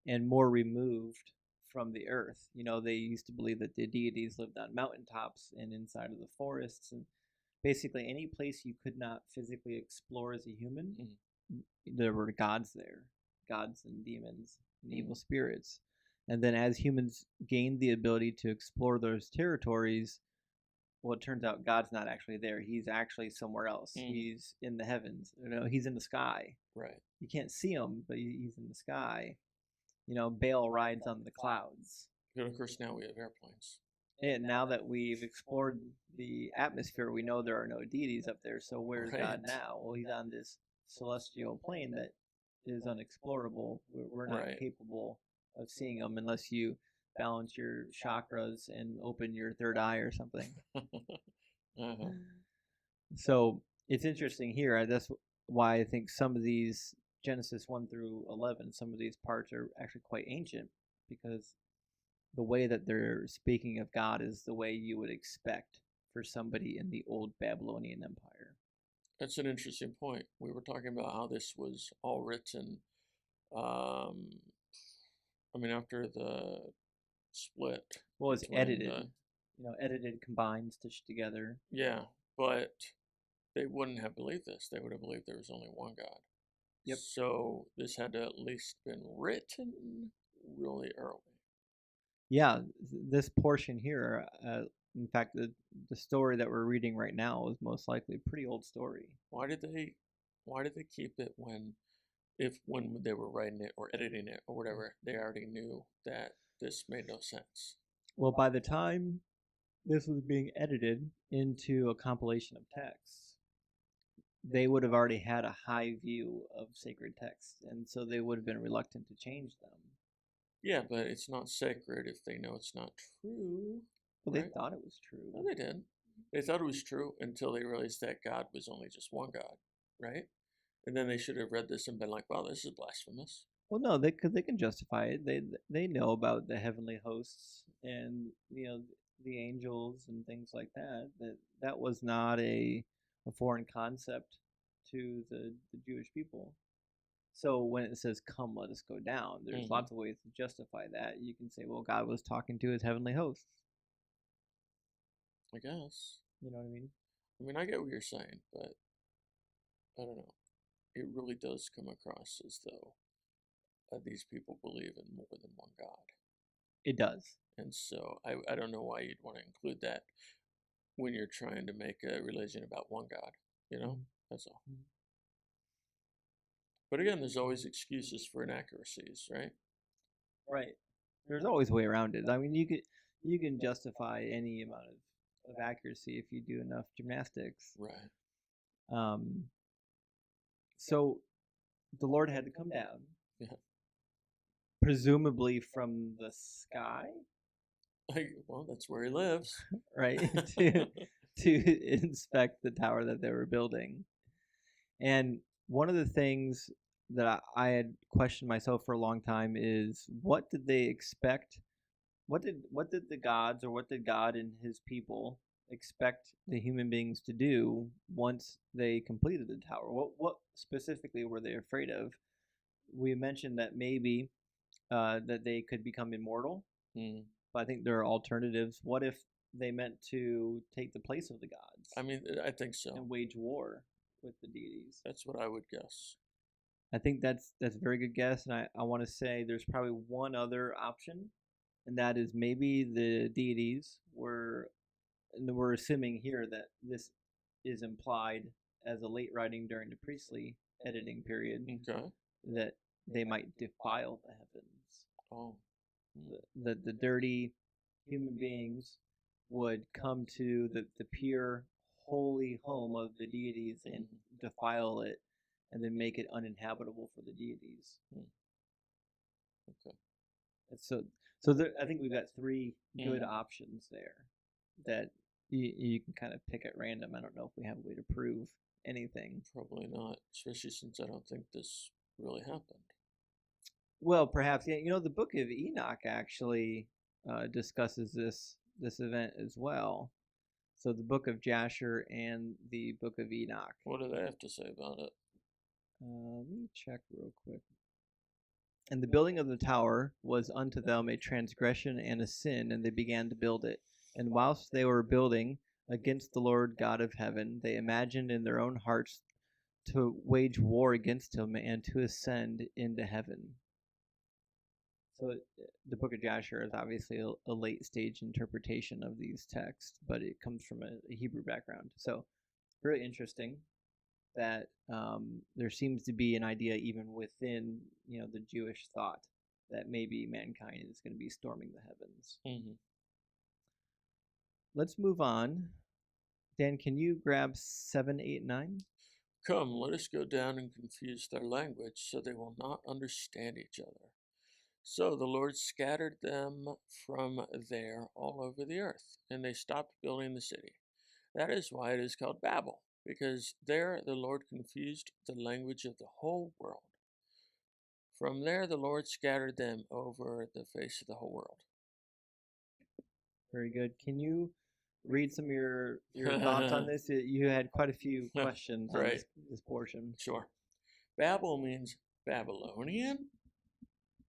A: and more removed from the earth. They used to believe that the deities lived on mountaintops and inside of the forests, and basically any place you could not physically explore as a human, there were gods there, gods and demons and evil spirits. And then as humans gained the ability to explore those territories, well, it turns out God's not actually there. He's actually somewhere else. He's in the heavens. He's in the sky.
B: Right.
A: You can't see him, but he's in the sky. Baal rides on the clouds.
B: But of course, now we have airplanes.
A: And now that we've explored the atmosphere, we know there are no deities up there. So where's God now? Well, he's on this celestial plane that is unexplorable. We're not capable of seeing him unless you balance your chakras and open your third eye or something. So it's interesting here. That's why I think some of these Genesis 1 through 11, some of these parts are actually quite ancient, because the way that they're speaking of God is the way you would expect for somebody in the old Babylonian Empire.
B: That's an interesting point. We were talking about how this was all written, after the split.
A: Well, it's edited. Edited, combined, stitched together.
B: Yeah, but they wouldn't have believed this. They would have believed there was only one God.
A: Yep.
B: So this had to at least been written really early.
A: Yeah, this portion here, in fact, the story that we're reading right now is most likely a pretty old story.
B: Why did they keep it when they were writing it or editing it or whatever, they already knew that this made no sense?
A: Well, by the time this was being edited into a compilation of texts, they would have already had a high view of sacred texts, and so they would have been reluctant to change them.
B: Yeah, but it's not sacred if they know it's not true.
A: Well, right? They thought it was true.
B: No, they didn't. They thought it was true until they realized that God was only just one God, right? And then they should have read this and been like, "Wow, this is blasphemous."
A: Well, no, they can justify it. They know about the heavenly hosts and the angels and things like that. That was not a foreign concept to the Jewish people. So when it says, "Come, let us go down," there's
B: Mhm.
A: lots of ways to justify that. You can say, well, God was talking to his heavenly hosts.
B: I guess.
A: You know what I mean?
B: I mean, I get what you're saying, but I don't know. It really does come across as though these people believe in more than one God.
A: It does.
B: And so I don't know why you'd want to include that when you're trying to make a religion about one God, you know?
A: Mhm.
B: That's all.
A: Mhm.
B: But again, there's always excuses for inaccuracies, right?
A: Right. There's always a way around it. I mean, you can justify any amount of accuracy if you do enough gymnastics.
B: Right.
A: So the Lord had to come down,
B: Yeah.
A: presumably from the sky,
B: Well, that's where he lives.
A: right, to inspect the tower that they were building. And one of the things that I had questioned myself for a long time is, what did they expect? What did the gods, or what did God and his people expect the human beings to do once they completed the tower? What specifically were they afraid of? We mentioned that maybe that they could become immortal,
B: Mm.
A: but I think there are alternatives. What if they meant to take the place of the gods
B: I mean, I think so.
A: and wage war with the deities?
B: That's what I would guess.
A: I think that's a very good guess, and I want to say there's probably one other option, and that is maybe the deities were, and we're assuming here that this is implied as a late writing during the priestly editing period,
B: Okay.
A: that they might defile the heavens.
B: Oh.
A: The dirty human beings would come to the pure, holy home of the deities and defile it, and then make it uninhabitable for the deities.
B: Okay.
A: So there, I think we've got three good options there that you can kind of pick at random. I don't know if we have a way to prove anything.
B: Probably not, especially since I don't think this really happened.
A: Well, perhaps, yeah. You know, the Book of Enoch actually discusses this event as well. So the Book of Jasher and the Book of Enoch.
B: What do they have to say about it?
A: Let me check real quick. And the building of the tower was unto them a transgression and a sin, and they began to build it. And whilst they were building against the Lord God of heaven, they imagined in their own hearts to wage war against him and to ascend into heaven. So the Book of Jasher is obviously a late stage interpretation of these texts, but it comes from a Hebrew background. So very interesting that there seems to be an idea even within the Jewish thought that maybe mankind is going to be storming the heavens.
B: Mm-hmm.
A: Let's move on. Dan, can you grab 7, 8, 9?
B: Come, let us go down and confuse their language, so they will not understand each other. So the Lord scattered them from there all over the earth, and they stopped building the city. That is why it is called Babel, because there the Lord confused the language of the whole world. From there the Lord scattered them over the face of the whole world.
A: Very good. Can you read some of your thoughts on this? You had quite a few questions on
B: Right.
A: this portion.
B: Sure. Babel means Babylonian?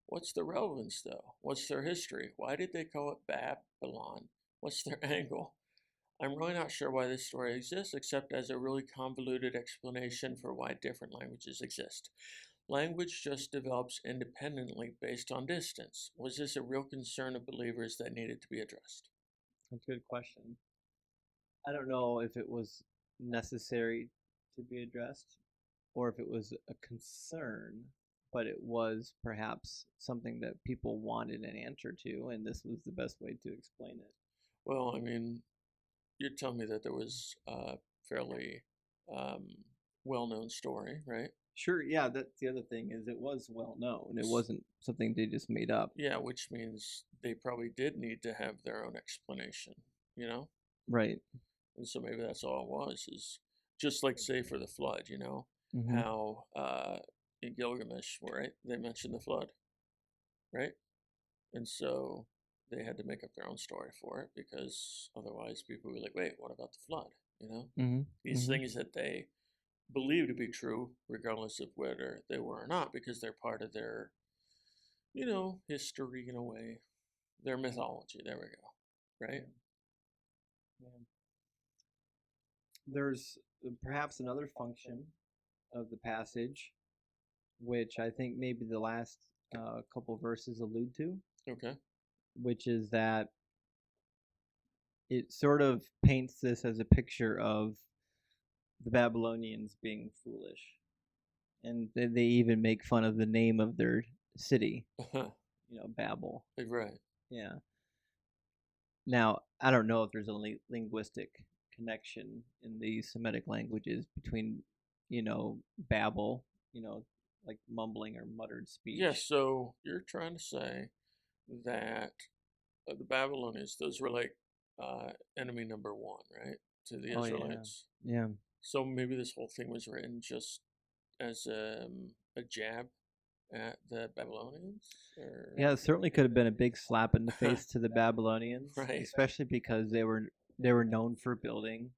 B: What's the relevance, though? What's their history? Why did they call it Babylon? What's their angle? I'm really not sure why this story exists, except as a really convoluted explanation for why different languages exist. Language just develops independently based on distance. Was this a real concern of believers that needed to be addressed?
A: That's a good question. I don't know if it was necessary to be addressed or if it was a concern, but it was perhaps something that people wanted an answer to, and this was the best way to explain it.
B: Well, I mean, you're telling me that there was a fairly well-known story, right?
A: Sure, yeah, that's the other thing, is it was well known. It wasn't something they just made up.
B: Yeah, which means they probably did need to have their own explanation, you know?
A: Right.
B: And so maybe that's all it was, is just like, say, for the flood, you know,
A: Mm-hmm.
B: how in Gilgamesh, right, they mentioned the flood, right? And so they had to make up their own story for it, because otherwise people would be like, wait, what about the flood? You know,
A: Mm-hmm.
B: these
A: Mm-hmm.
B: things that they believed to be true, regardless of whether they were or not, because they're part of their, history in a way, their mythology. There we go. Right?
A: Yeah. There's perhaps another function of the passage, which I think maybe the last couple verses allude to,
B: Okay.
A: which is that it sort of paints this as a picture of the Babylonians being foolish. And they even make fun of the name of their city, Babel.
B: Right.
A: Yeah. Now, I don't know if there's a linguistic connection in the Semitic languages between, Babel, like mumbling or muttered speech.
B: Yeah, so you're trying to say that the Babylonians, those were like enemy number one, right, to the Israelites?
A: Yeah.
B: So maybe this whole thing was written just as a jab at the Babylonians? Or...
A: Yeah, it certainly could have been a big slap in the face to the Babylonians,
B: right.
A: Especially because they were known for building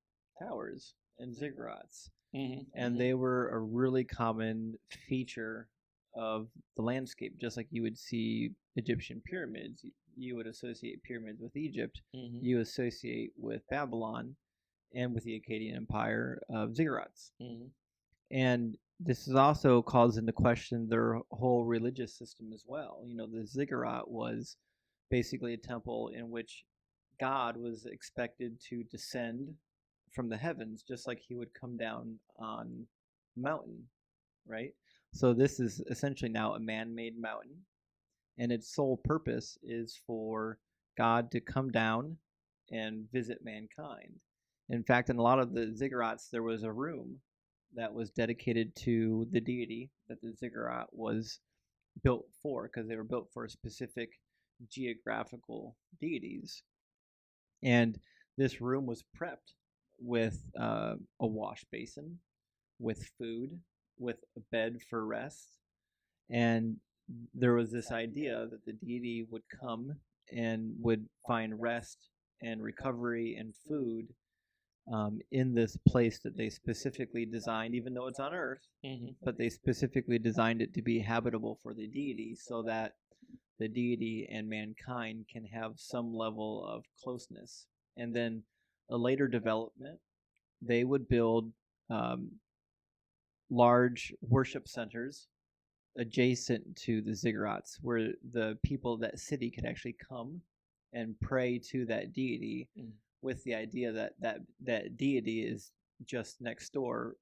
A: towers and ziggurats. And they were a really common feature of the landscape, just like you would see Egyptian pyramids. You would associate pyramids with Egypt. You associate with Babylon and with the Akkadian Empire of ziggurats. And this is also calls into question their whole religious system as well. The ziggurat was basically a temple in which God was expected to descend from the heavens, just like he would come down on a mountain, right? So this is essentially now a man-made mountain, and its sole purpose is for God to come down and visit mankind. In fact, in a lot of the ziggurats, there was a room that was dedicated to the deity that the ziggurat was built for, because they were built for specific geographical deities. And this room was prepped with a wash basin, with food, with a bed for rest. And there was this idea that the deity would come and would find rest and recovery and food in this place that they specifically designed, even though it's on Earth, but they specifically designed it to be habitable for the deity so that the deity and mankind can have some level of closeness. And then a later development, they would build large worship centers adjacent to the ziggurats, where the people of that city could actually come and pray to that deity, with the idea that deity is just next door,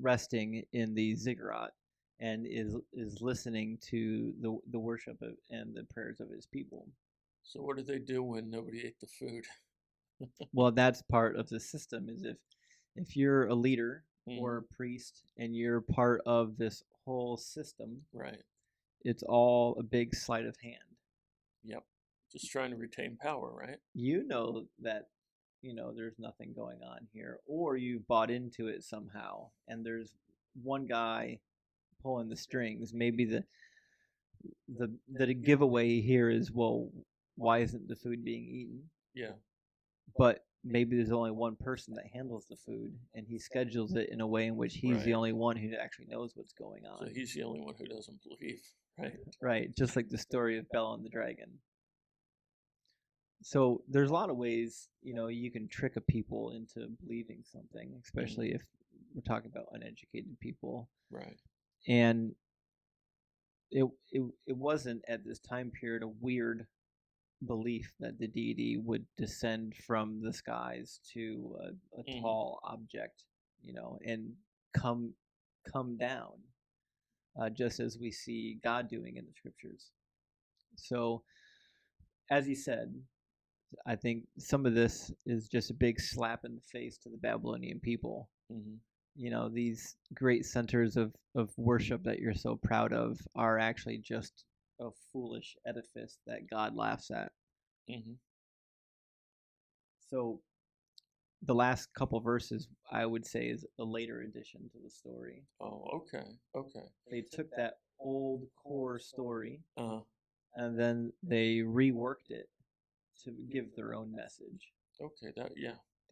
A: resting in the ziggurat, and is listening to the worship and the prayers of his people.
B: So what did they do when nobody ate the food?
A: Well, that's part of the system. Is if you're a leader or a priest and you're part of this whole system,
B: right?
A: It's all a big sleight of hand.
B: Yep, just trying to retain power, right?
A: You know that there's nothing going on here, or you bought into it somehow, and there's one guy pulling the strings. Maybe the giveaway here is, well, why isn't the food being eaten?
B: Yeah.
A: But maybe there's only one person that handles the food, and he schedules it in a way in which he's the only one who actually knows what's going on.
B: So he's the only one who doesn't believe, right?
A: Right, just like the story of Bel and the dragon. So there's a lot of ways, you can trick a people into believing something, especially if we're talking about uneducated people.
B: Right.
A: And it wasn't at this time period a weird belief that the deity would descend from the skies to a tall object, and come down, just as we see God doing in the scriptures. So, as he said, I think some of this is just a big slap in the face to the Babylonian people. These great centers of worship that you're so proud of are actually just a foolish edifice that God laughs at. So the last couple verses, I would say, is a later addition to the story.
B: Oh, okay.
A: They took that old core story, and then they reworked it to give their own message.
B: Okay, that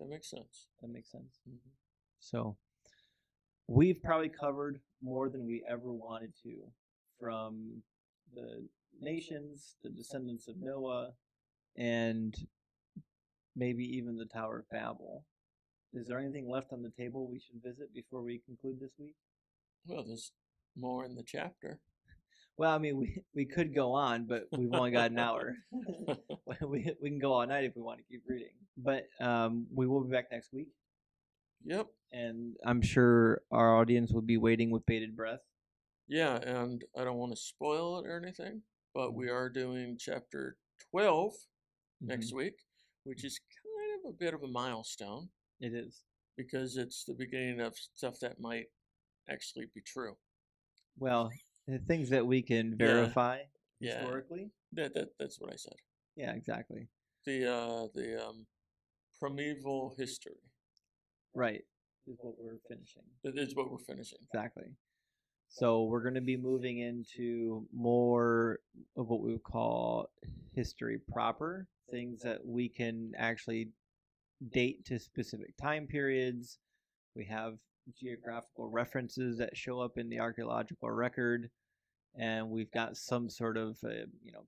B: makes sense.
A: That makes sense. So we've probably covered more than we ever wanted to, from the nations, the descendants of Noah, and maybe even the Tower of Babel. Is there anything left on the table we should visit before we conclude this week?
B: Well, there's more in the chapter.
A: Well, I mean, we could go on, but we've only got an hour. we can go all night if we want to keep reading. But we will be back next week.
B: Yep.
A: And I'm sure our audience will be waiting with bated breath.
B: Yeah, and I don't want to spoil it or anything, but we are doing chapter 12 next week, which is kind of a bit of a milestone.
A: It is.
B: Because it's the beginning of stuff that might actually be true.
A: Well, the things that we can verify historically.
B: That's what I said.
A: Yeah, exactly.
B: The primeval history.
A: Right. Is what we're finishing.
B: That is what we're finishing.
A: Exactly. So we're going to be moving into more of what we would call history proper, things that we can actually date to specific time periods. We have geographical references that show up in the archaeological record, and we've got some sort of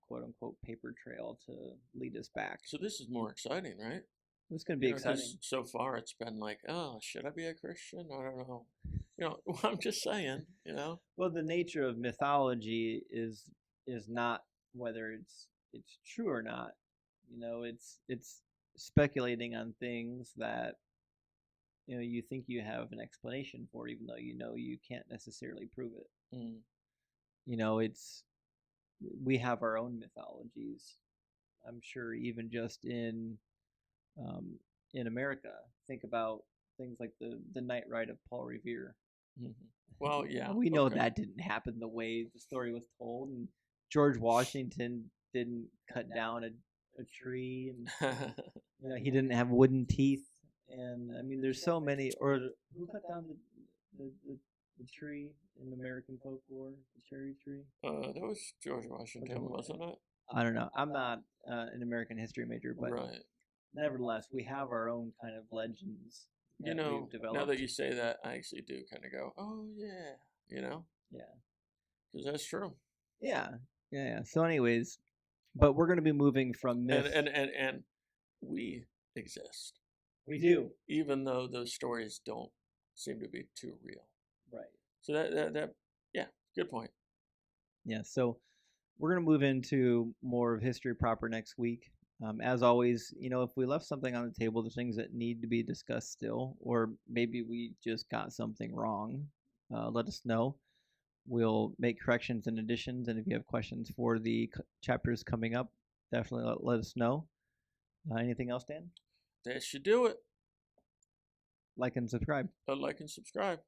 A: quote unquote paper trail to lead us back.
B: So this is more exciting, right?
A: It's going to be exciting.
B: So far, it's been like, oh, should I be a Christian? I don't know. I'm just saying.
A: Well, the nature of mythology is not whether it's true or not. It's speculating on things that you think you have an explanation for, even though you can't necessarily prove it. We have our own mythologies. I'm sure even just in America, think about things like the Night Ride of Paul Revere.
B: Mm-hmm. Well, yeah,
A: we know that didn't happen the way the story was told, and George Washington didn't cut down a tree, and he didn't have wooden teeth. And I mean, there's so many. Or who cut down the tree in American folklore, the cherry tree?
B: That was George Washington, wasn't it?
A: I don't know. I'm not an American history major, but nevertheless, we have our own kind of legends. We've developed.
B: Now that you say that, I actually do kind of go, oh yeah,
A: Yeah,
B: because that's true.
A: Yeah. So, anyways, but we're going to be moving from myth,
B: and we exist.
A: We do,
B: even though those stories don't seem to be too real.
A: Right.
B: So that yeah, good point.
A: Yeah. So we're going to move into more of history proper next week. As always, if we left something on the table, the things that need to be discussed still, or maybe we just got something wrong, let us know. We'll make corrections and additions, and if you have questions for the chapters coming up, definitely let us know. Anything else, Dan?
B: That should do it.
A: Like and subscribe.
B: Like and subscribe.